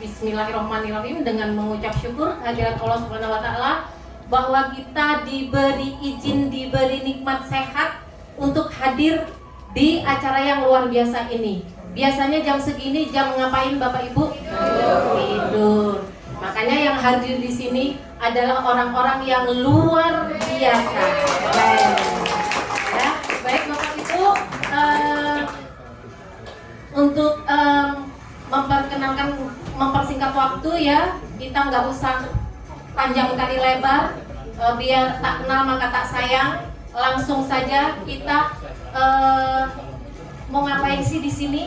Bismillahirrahmanirrahim dengan mengucap syukur kehadirat Allah Subhanahu wa taala bahwa kita diberi izin, diberi nikmat sehat untuk hadir di acara yang luar biasa ini. Biasanya jam segini jam ngapain Bapak Ibu? Tidur. Makanya yang hadir di sini adalah orang-orang yang luar biasa. Ya, baik Bapak Ibu, untuk mempersingkat waktu ya, kita nggak usah panjang kali lebar, biar tak kenal maka tak sayang. Langsung saja kita mau ngapain sih di sini?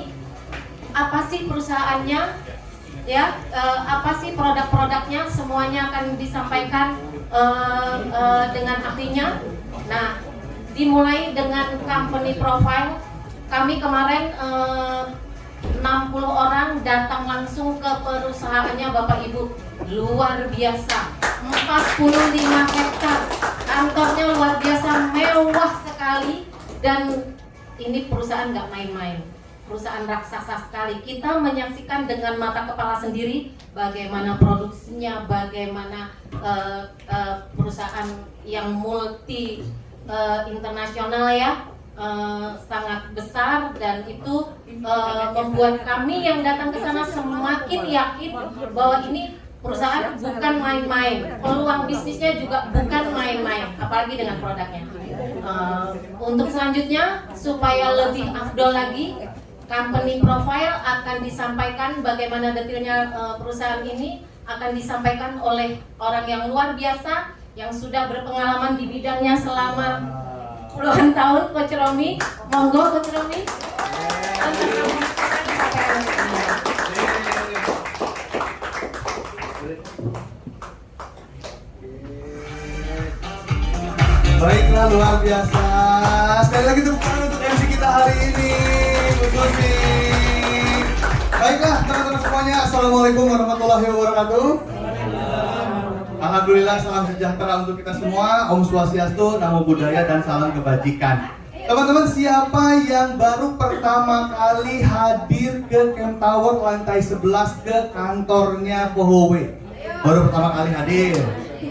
Apa sih perusahaannya? Ya, apa sih produk-produknya? Semuanya akan disampaikan dengan ahlinya. Nah, dimulai dengan company profile. Kami kemarin 60 orang datang langsung ke perusahaannya Bapak Ibu. Luar biasa, 45 hektar. Kantornya luar biasa, mewah sekali. Dan ini perusahaan nggak main-main, perusahaan raksasa sekali. Kita menyaksikan dengan mata kepala sendiri bagaimana produksinya, bagaimana perusahaan yang multi internasional ya, sangat besar, dan itu membuat kami yang datang ke sana semakin yakin bahwa ini perusahaan bukan main-main, peluang bisnisnya juga bukan main-main, apalagi dengan produknya. Untuk selanjutnya supaya lebih afdol lagi, company profile akan disampaikan bagaimana detailnya perusahaan ini akan disampaikan oleh orang yang luar biasa yang sudah berpengalaman di bidangnya selama puluhan tahun. Coach Romi, monggo Coach Romi. Baiklah, luar biasa. Sekali lagi tepuk tangan untuk MC kita hari ini, Bu Susi. Baiklah teman-teman semuanya, assalamualaikum warahmatullahi wabarakatuh. Alhamdulillah, salam sejahtera untuk kita semua. Om Swastiastu, Namo Buddhaya, dan salam kebajikan. Teman-teman, siapa yang baru pertama kali hadir ke Camp Tower lantai 11 ke kantornya Pohowe? Baru pertama kali hadir.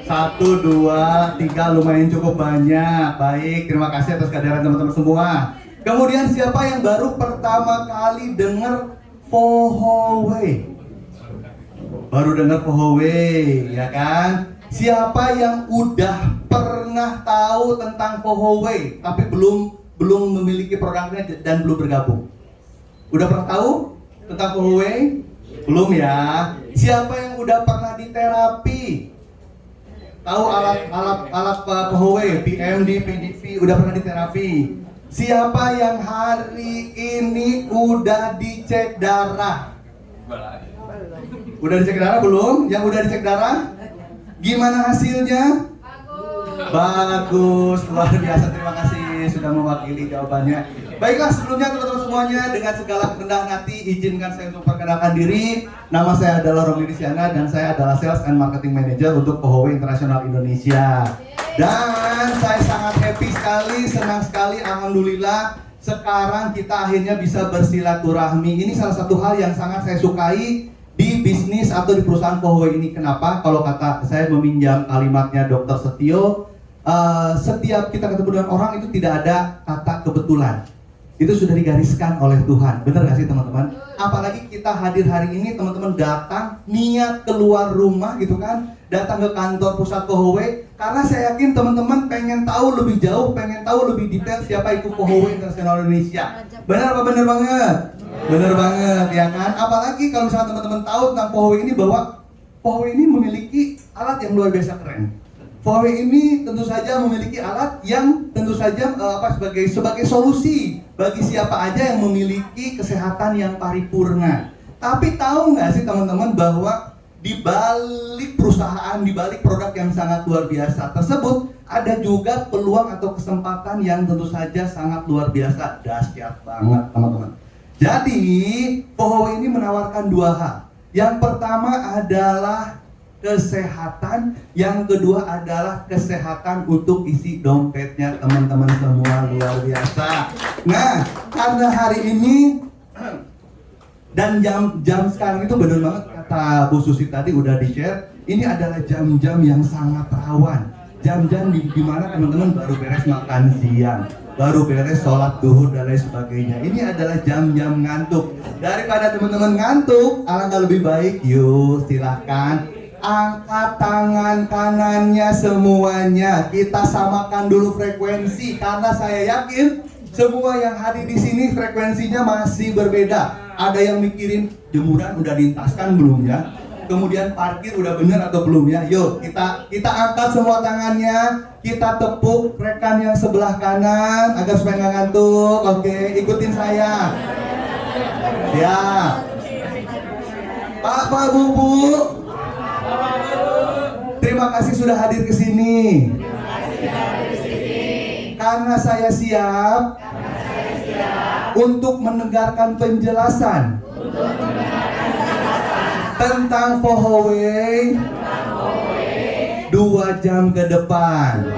1, 2, 3, lumayan cukup banyak. Baik, terima kasih atas kehadiran teman-teman semua. Kemudian siapa yang baru pertama kali dengar Pohowe? Baru dengar Pohowe, ya kan? Siapa yang udah pernah tahu tentang Pohowe tapi belum memiliki produknya dan belum bergabung? Udah pernah tahu tentang Pohowe? Belum ya? Siapa yang udah pernah di terapi? Tahu alat Pohowe, PMD, PDP, udah pernah di terapi? Siapa yang hari ini udah dicek darah? Udah dicek darah belum? Yang udah dicek darah? Gimana hasilnya? Bagus, luar biasa, terima kasih sudah mewakili jawabannya. Baiklah, sebelumnya teman-teman semuanya, dengan segala kerendahan hati izinkan saya untuk perkenalkan diri. Nama saya adalah Romi Disyana dan saya adalah Sales and Marketing Manager untuk Pohowe International Indonesia. Dan saya sangat happy sekali, senang sekali, alhamdulillah sekarang kita akhirnya bisa bersilaturahmi. Ini salah satu hal yang sangat saya sukai di bisnis atau di perusahaan Pohowe ini. Kenapa? Kalau kata saya meminjam kalimatnya Dr. Setio, setiap kita ketemu dengan orang itu tidak ada kata kebetulan. Itu sudah digariskan oleh Tuhan. Benar gak sih teman-teman? Apalagi kita hadir hari ini, teman-teman datang niat keluar rumah gitu kan, datang ke kantor pusat Pohowe karena saya yakin teman-teman pengen tahu lebih jauh, pengen tahu lebih detail siapa itu Pohowe International Indonesia. Benar apa benar banget? Benar banget ya kan? Apalagi kalau misalnya teman-teman tahu tentang Pohowe ini, bahwa Pohowe ini memiliki alat yang luar biasa keren. Pohowe ini tentu saja memiliki alat yang tentu saja sebagai solusi bagi siapa aja yang memiliki kesehatan yang paripurna. Tapi tahu nggak sih teman-teman bahwa di balik perusahaan, di balik produk yang sangat luar biasa tersebut ada juga peluang atau kesempatan yang tentu saja sangat luar biasa, dahsyat banget teman-teman. Jadi Pohowe ini menawarkan dua hal. Yang pertama adalah kesehatan, yang kedua adalah kesehatan untuk isi dompetnya teman-teman semua, luar biasa. Nah, karena hari ini dan jam sekarang itu benar banget kata Bu Susi tadi udah di-share, ini adalah jam-jam yang sangat rawan. Jam-jam di mana teman-teman baru beres makan siang, baru beres sholat duhur dan lain sebagainya. Ini adalah jam-jam ngantuk. Daripada teman-teman ngantuk, alangkah lebih baik, yuk silahkan angkat tangan kanannya semuanya. Kita samakan dulu frekuensi, karena saya yakin semua yang hadir di sini frekuensinya masih berbeda. Ada yang mikirin jemuran udah dientaskan belum ya? Kemudian parkir udah bener atau belum ya? Yuk kita angkat semua tangannya, kita tepuk rekan yang sebelah kanan agar supaya nggak ngantuk. Oke, ikutin saya. Ya, Pak Bu, terima kasih sudah hadir ke sini. Karena saya siap untuk mendengarkan penjelasan tentang Pohoway 2 jam ke depan.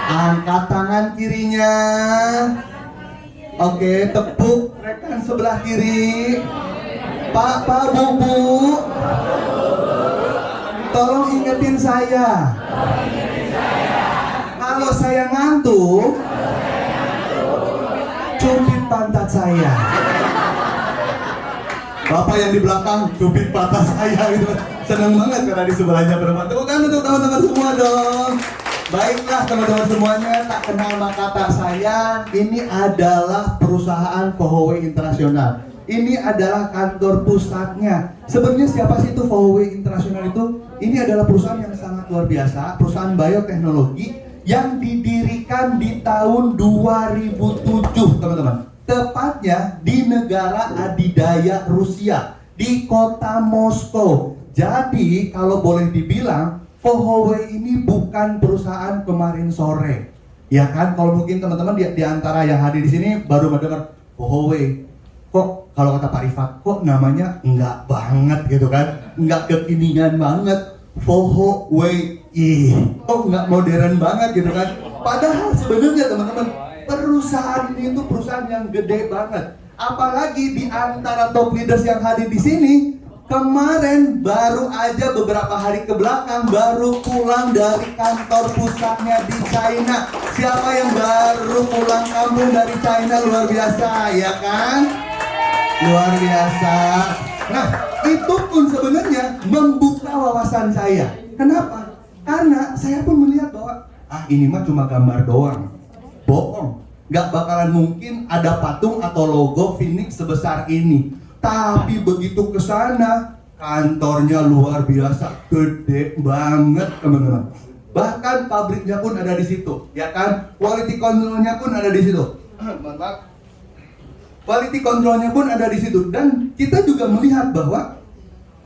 Angkat tangan kirinya. Oke, tepuk rekan sebelah kiri. Pak Bu, tolong ingetin saya. Kalau saya ngantuk, cubit pantat saya. Bapak yang di belakang cubit pantat saya gitu. Seneng banget karena di sebelahnya perempuan. Tepuk tangan untuk teman-teman semua dong. Baiklah teman-teman semuanya, tak kenal maka tak sayang. Ini adalah perusahaan Pohoway Internasional. Ini adalah kantor pusatnya. Sebenarnya siapa sih itu Pohoway Internasional itu? Ini adalah perusahaan yang sangat luar biasa, perusahaan bioteknologi yang didirikan di tahun 2007, teman-teman. Tepatnya di negara adidaya Rusia, di kota Moskow. Jadi kalau boleh dibilang, Pohoway ini bukan perusahaan kemarin sore. Ya kan, kalau mungkin teman-teman di antara yang hadir di sini baru mendengar Pohoway. Kok kalau kata Pak Rifat, kok namanya enggak banget gitu kan? Enggak kekinian banget. Pohoway, kok enggak modern banget gitu kan? Padahal sebenarnya teman-teman, perusahaan ini itu perusahaan yang gede banget. Apalagi di antara top leaders yang hadir di sini, kemarin baru aja beberapa hari ke belakang baru pulang dari kantor pusatnya di China. Siapa yang baru pulang kampung dari China? Luar biasa, ya kan? Luar biasa. Nah, itu pun sebenarnya membuka wawasan saya. Kenapa? Karena saya pun melihat bahwa ini mah cuma gambar doang. Bohong. Gak bakalan mungkin ada patung atau logo Phoenix sebesar ini. Tapi begitu ke sana, kantornya luar biasa, gede banget, teman-teman. Bahkan pabriknya pun ada di situ, ya kan? Quality controlnya pun ada di situ. Quality controlnya pun ada di situ. Dan kita juga melihat bahwa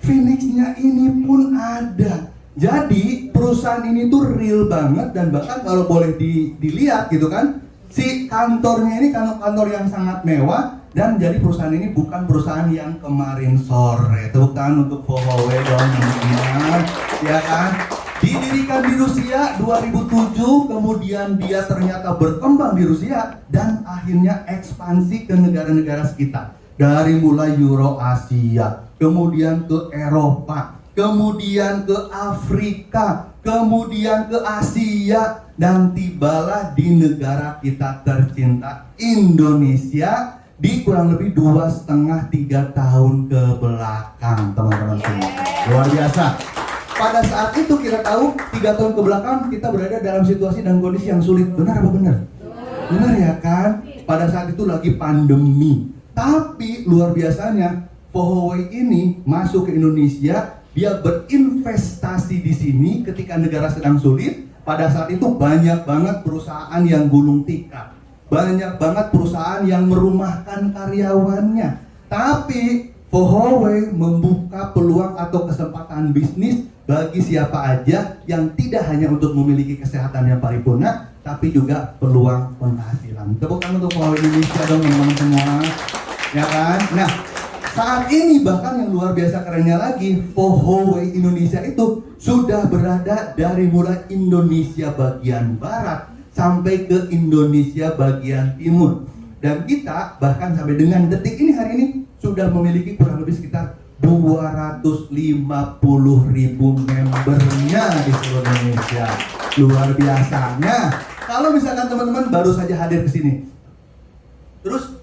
Phoenix-nya ini pun ada. Jadi perusahaan ini tuh real banget, dan bahkan kalau boleh dilihat gitu kan, si kantornya ini kantor yang sangat mewah. Dan jadi perusahaan ini bukan perusahaan yang kemarin sore. Tepuk tangan untuk Pohoway dong, teman-teman. Ya kan? Didirikan di Rusia 2007, kemudian dia ternyata berkembang di Rusia dan akhirnya ekspansi ke negara-negara sekitar. Dari mulai Eurasia, kemudian ke Eropa, kemudian ke Afrika, kemudian ke Asia, dan tibalah di negara kita tercinta Indonesia di kurang lebih 2,5-3 tahun ke belakang, teman-teman semua. Luar biasa. Pada saat itu kita tahu 3 tahun ke belakang kita berada dalam situasi dan kondisi yang sulit. Benar apa benar? Benar ya kan? Pada saat itu lagi pandemi. Tapi luar biasanya Pohoway ini masuk ke Indonesia, dia berinvestasi di sini ketika negara sedang sulit. Pada saat itu banyak banget perusahaan yang gulung tikar. Banyak banget perusahaan yang merumahkan karyawannya. Tapi Pohoway membuka peluang atau kesempatan bisnis bagi siapa aja yang tidak hanya untuk memiliki kesehatan yang paripurna, tapi juga peluang penghasilan. Tepuk tangan untuk Pohoway Indonesia dong teman-teman semua. Ya kan? Nah, saat ini bahkan yang luar biasa kerennya lagi, Pohoway Indonesia itu sudah berada dari mulai Indonesia bagian barat sampai ke Indonesia bagian timur. Dan kita bahkan sampai dengan detik ini hari ini sudah memiliki kurang lebih sekitar 250.000 membernya di seluruh Indonesia. Luar biasanya. Kalau misalkan teman-teman baru saja hadir ke sini, terus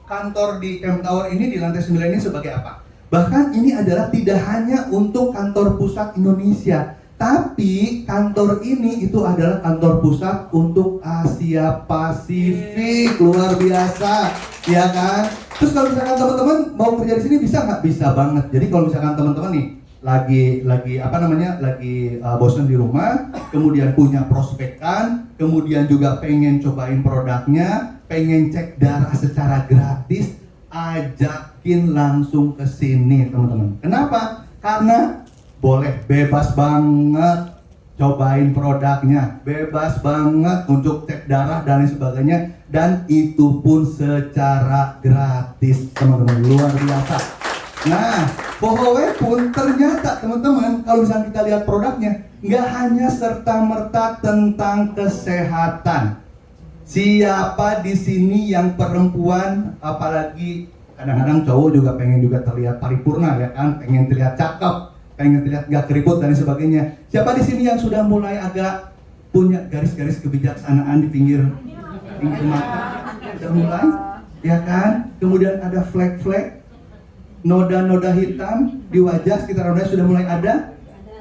kantor di Camp Tower ini di lantai 9 ini sebagai apa? Bahkan ini adalah tidak hanya untuk kantor pusat Indonesia, tapi kantor ini itu adalah kantor pusat untuk Asia Pasifik. Luar biasa, ya kan? Terus kalau misalkan teman-teman mau kerja di sini bisa nggak? Bisa banget. Jadi kalau misalkan teman-teman nih lagi bosan di rumah, kemudian punya prospekan, kemudian juga pengen cobain produknya, pengen cek darah secara gratis, ajakin langsung ke sini teman-teman. Kenapa? Karena boleh bebas banget cobain produknya, bebas banget untuk cek darah dan lain sebagainya, dan itu pun secara gratis teman-teman. Luar biasa. Nah, Pohowe pun ternyata teman-teman, kalau misalnya kita lihat produknya, nggak hanya serta-merta tentang kesehatan. Siapa di sini yang perempuan, apalagi kadang-kadang cowok juga pengen juga terlihat paripurna, ya kan, pengen terlihat cakep, pengen terlihat nggak keriput dan sebagainya. Siapa di sini yang sudah mulai agak punya garis-garis kebijaksanaan di pinggir mata? Sudah mulai, ya kan? Kemudian ada flek-flek, noda-noda hitam di wajah sekitar noda sudah mulai ada,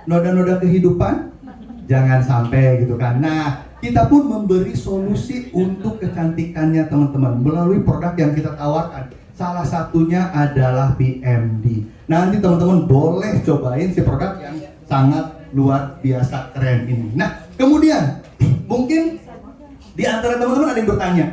noda-noda kehidupan. Jangan sampai gitu kan. Nah, kita pun memberi solusi untuk kecantikannya teman-teman melalui produk yang kita tawarkan. Salah satunya adalah PMD. Nanti teman-teman boleh cobain si produk yang sangat luar biasa keren ini. Nah, kemudian mungkin di antara teman-teman ada yang bertanya,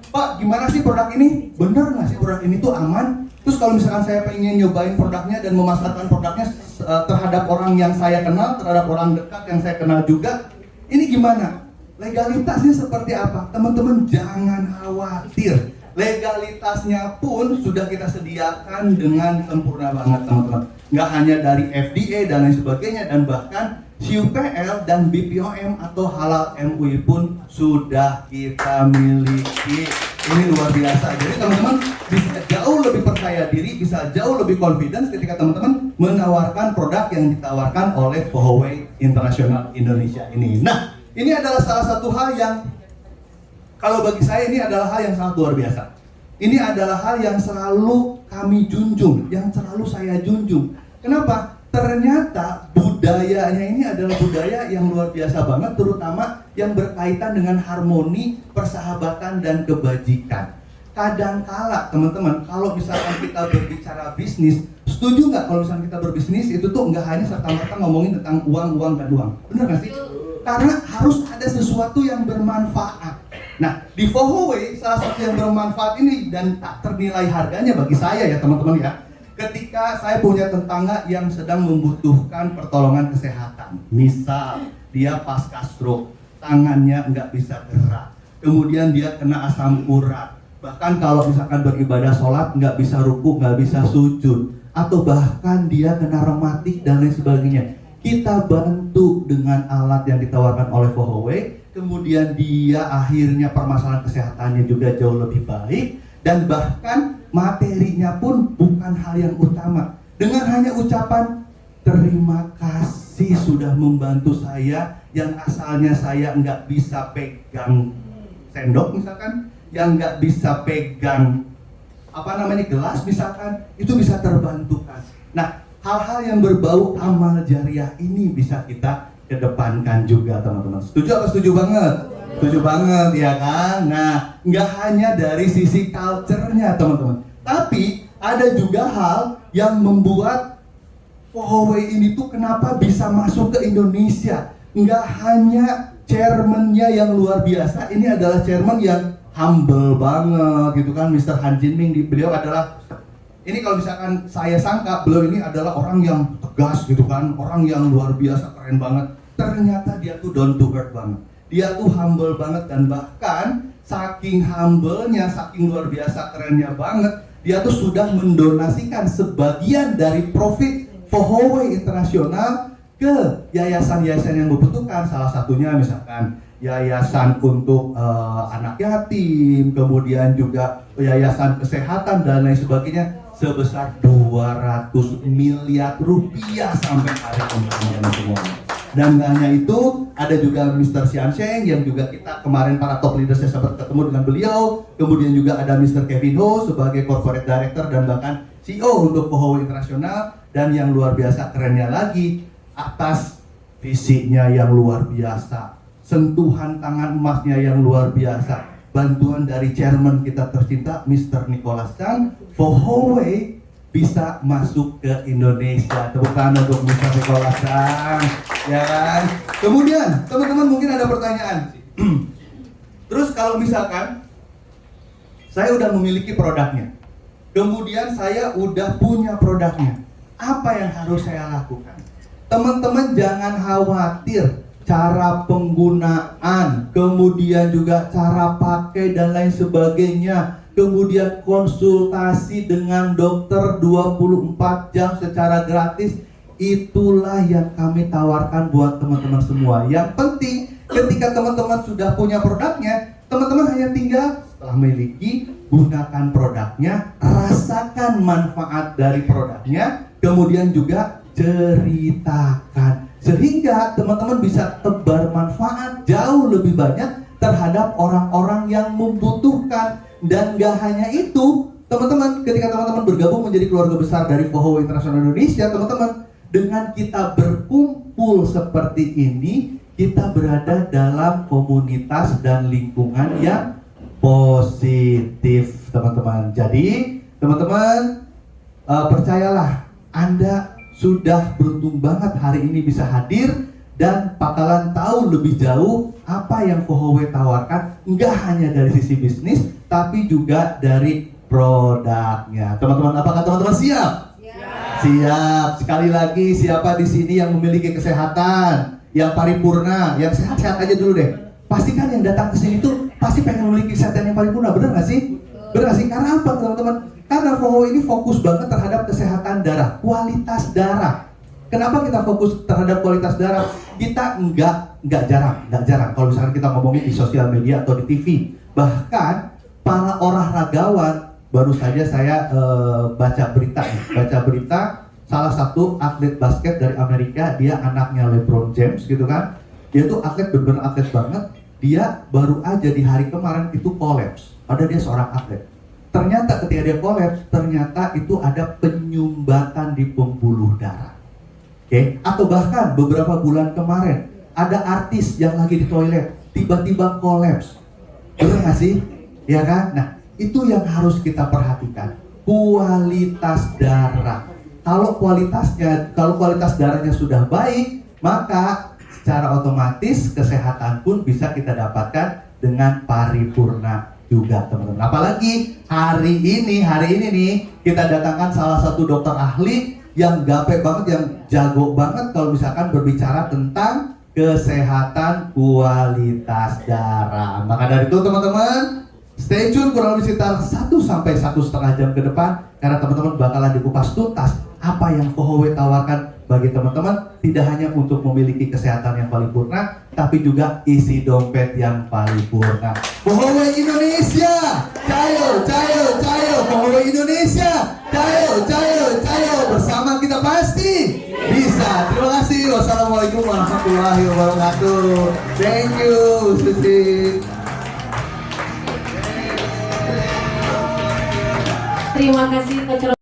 Pak, gimana sih produk ini? Bener nggak sih produk ini tuh aman? Terus kalau misalkan saya pengen nyobain produknya dan memasarkan produknya terhadap orang yang saya kenal, terhadap orang dekat yang saya kenal juga, ini gimana? Legalitasnya seperti apa? Teman-teman jangan khawatir. Legalitasnya pun sudah kita sediakan dengan sempurna banget teman-teman. Nggak hanya dari FDA dan lain sebagainya, dan bahkan CUPL dan BPOM atau Halal MUI pun sudah kita miliki. Ini luar biasa. Jadi teman-teman bisa jauh lebih percaya diri, bisa jauh lebih confidence ketika teman-teman menawarkan produk yang ditawarkan oleh Pohowe International Indonesia ini. Nah, ini adalah salah satu hal yang kalau bagi saya ini adalah hal yang sangat luar biasa. Ini adalah hal yang selalu kami junjung, yang selalu saya junjung. Kenapa? Ternyata budayanya ini adalah budaya yang luar biasa banget, terutama yang berkaitan dengan harmoni, persahabatan, dan kebajikan. Kadangkala teman-teman, kalau misalkan kita berbicara bisnis, setuju nggak kalau misalkan kita berbisnis itu tuh nggak hanya serta-merta ngomongin tentang uang, dan uang. Bener nggak sih? Karena harus ada sesuatu yang bermanfaat. Nah, di Pohowe salah satu yang bermanfaat ini dan tak ternilai harganya bagi saya ya teman-teman ya. Ketika saya punya tetangga yang sedang membutuhkan pertolongan kesehatan, misal dia pasca stroke, tangannya nggak bisa gerak, kemudian dia kena asam urat, bahkan kalau misalkan beribadah sholat nggak bisa ruku, nggak bisa sujud, atau bahkan dia kena rematik dan lain sebagainya, kita bantu dengan alat yang ditawarkan oleh Pohowe, kemudian dia akhirnya permasalahan kesehatannya juga jauh lebih baik, dan bahkan materinya pun bukan hal yang utama. Dengan hanya ucapan terima kasih sudah membantu saya yang asalnya saya nggak bisa pegang sendok misalkan, yang nggak bisa pegang gelas misalkan, itu bisa terbantukan. Nah, hal-hal yang berbau amal jariah ini bisa kita kedepankan juga teman-teman. Setuju atau setuju banget? Setuju banget ya kan? Nah, nggak hanya dari sisi culture-nya teman-teman, tapi ada juga hal yang membuat Pohowe ini tuh kenapa bisa masuk ke Indonesia. Nggak hanya chairman-nya yang luar biasa, ini adalah chairman yang humble banget gitu kan, Mr. Han Jinming. Beliau adalah, ini kalau misalkan saya sangka beliau ini adalah orang yang tegas gitu kan, orang yang luar biasa keren banget. Ternyata dia tuh down to earth banget. Dia tuh humble banget, dan bahkan saking humble-nya, saking luar biasa kerennya banget, dia tuh sudah mendonasikan sebagian dari profit Pohowe International ke yayasan-yayasan yang membutuhkan. Salah satunya misalkan yayasan untuk anak yatim, kemudian juga yayasan kesehatan dan lain sebagainya. sebesar 200 miliar rupiah sampai hari ini teman-teman semua. Dan gak hanya itu, ada juga Mr. Xian Sheng yang juga kita kemarin para top leadersnya sempat ketemu dengan beliau. Kemudian juga ada Mr. Kevin Ho sebagai corporate director dan bahkan CEO untuk POHOW Internasional. Dan yang luar biasa kerennya lagi, atas fisiknya yang luar biasa, sentuhan tangan emasnya yang luar biasa, bantuan dari chairman kita tercinta Mr. Nicholas Chang, POHOW bisa masuk ke Indonesia. Tepuk tangan untuk Mr. Nicholas Chang, ya kan? Kemudian teman-teman mungkin ada pertanyaan. Terus kalau misalkan saya udah memiliki produknya, kemudian saya udah punya produknya, apa yang harus saya lakukan? Teman-teman jangan khawatir cara penggunaan, kemudian juga cara pakai dan lain sebagainya. Kemudian konsultasi dengan dokter 24 jam secara gratis. Itulah yang kami tawarkan buat teman-teman semua. Yang penting ketika teman-teman sudah punya produknya, teman-teman hanya tinggal setelah memiliki, gunakan produknya, rasakan manfaat dari produknya, kemudian juga ceritakan. Sehingga teman-teman bisa tebar manfaat jauh lebih banyak terhadap orang-orang yang membutuhkan. Dan gak hanya itu, teman-teman, ketika teman-teman bergabung menjadi keluarga besar dari POHOW Internasional Indonesia, teman-teman, dengan kita berkumpul seperti ini, kita berada dalam komunitas dan lingkungan yang positif, teman-teman. Jadi, teman-teman, percayalah, Anda sudah beruntung banget hari ini bisa hadir dan bakalan tahu lebih jauh apa yang POHOW tawarkan, nggak hanya dari sisi bisnis, tapi juga dari produknya. Teman-teman, apakah teman-teman siap? Siap. Sekali lagi, siapa di sini yang memiliki kesehatan yang paripurna, yang sehat-sehat aja dulu deh. Pastikan yang datang ke sini tuh pasti pengen memiliki kesehatan yang paripurna, benar nggak sih? Benar nggak sih? Karena apa, teman-teman? Karena POHOW ini fokus banget terhadap kesehatan darah, kualitas darah. Kenapa kita fokus terhadap kualitas darah? Kita nggak jarang. Kalau misalkan kita ngomongin di sosial media atau di TV, bahkan para olahragawan, baru saja saya baca berita salah satu atlet basket dari Amerika, dia anaknya LeBron James gitu kan, dia tuh atlet, bener-bener atlet banget. Dia baru aja di hari kemarin itu kolaps, padahal dia seorang atlet. Ternyata ketika dia kolaps, ternyata itu ada penyumbatan di pembuluh darah. Oke, atau bahkan beberapa bulan kemarin ada artis yang lagi di toilet tiba-tiba kolaps. Benar nggak sih? Ya kan? Nah, itu yang harus kita perhatikan. Kualitas darah. Kalau kualitas darahnya sudah baik, maka secara otomatis kesehatan pun bisa kita dapatkan dengan paripurna juga, teman-teman. Apalagi hari ini nih kita datangkan salah satu dokter ahli yang gape banget, yang jago banget kalau misalkan berbicara tentang kesehatan kualitas darah. Maka dari itu teman-teman, stay tune kurang lebih sekitar 1 sampai 1,5 jam ke depan, karena teman-teman bakalan dikupas tuntas apa yang POHOW tawarkan bagi teman-teman, tidak hanya untuk memiliki kesehatan yang paripurna, tapi juga isi dompet yang paripurna. POHOW Indonesia, cayo, POHOW Indonesia, cayo, bersama kita pasti bisa. Terima kasih. Wassalamualaikum warahmatullahi wabarakatuh. Thank you, Susi. Terima kasih.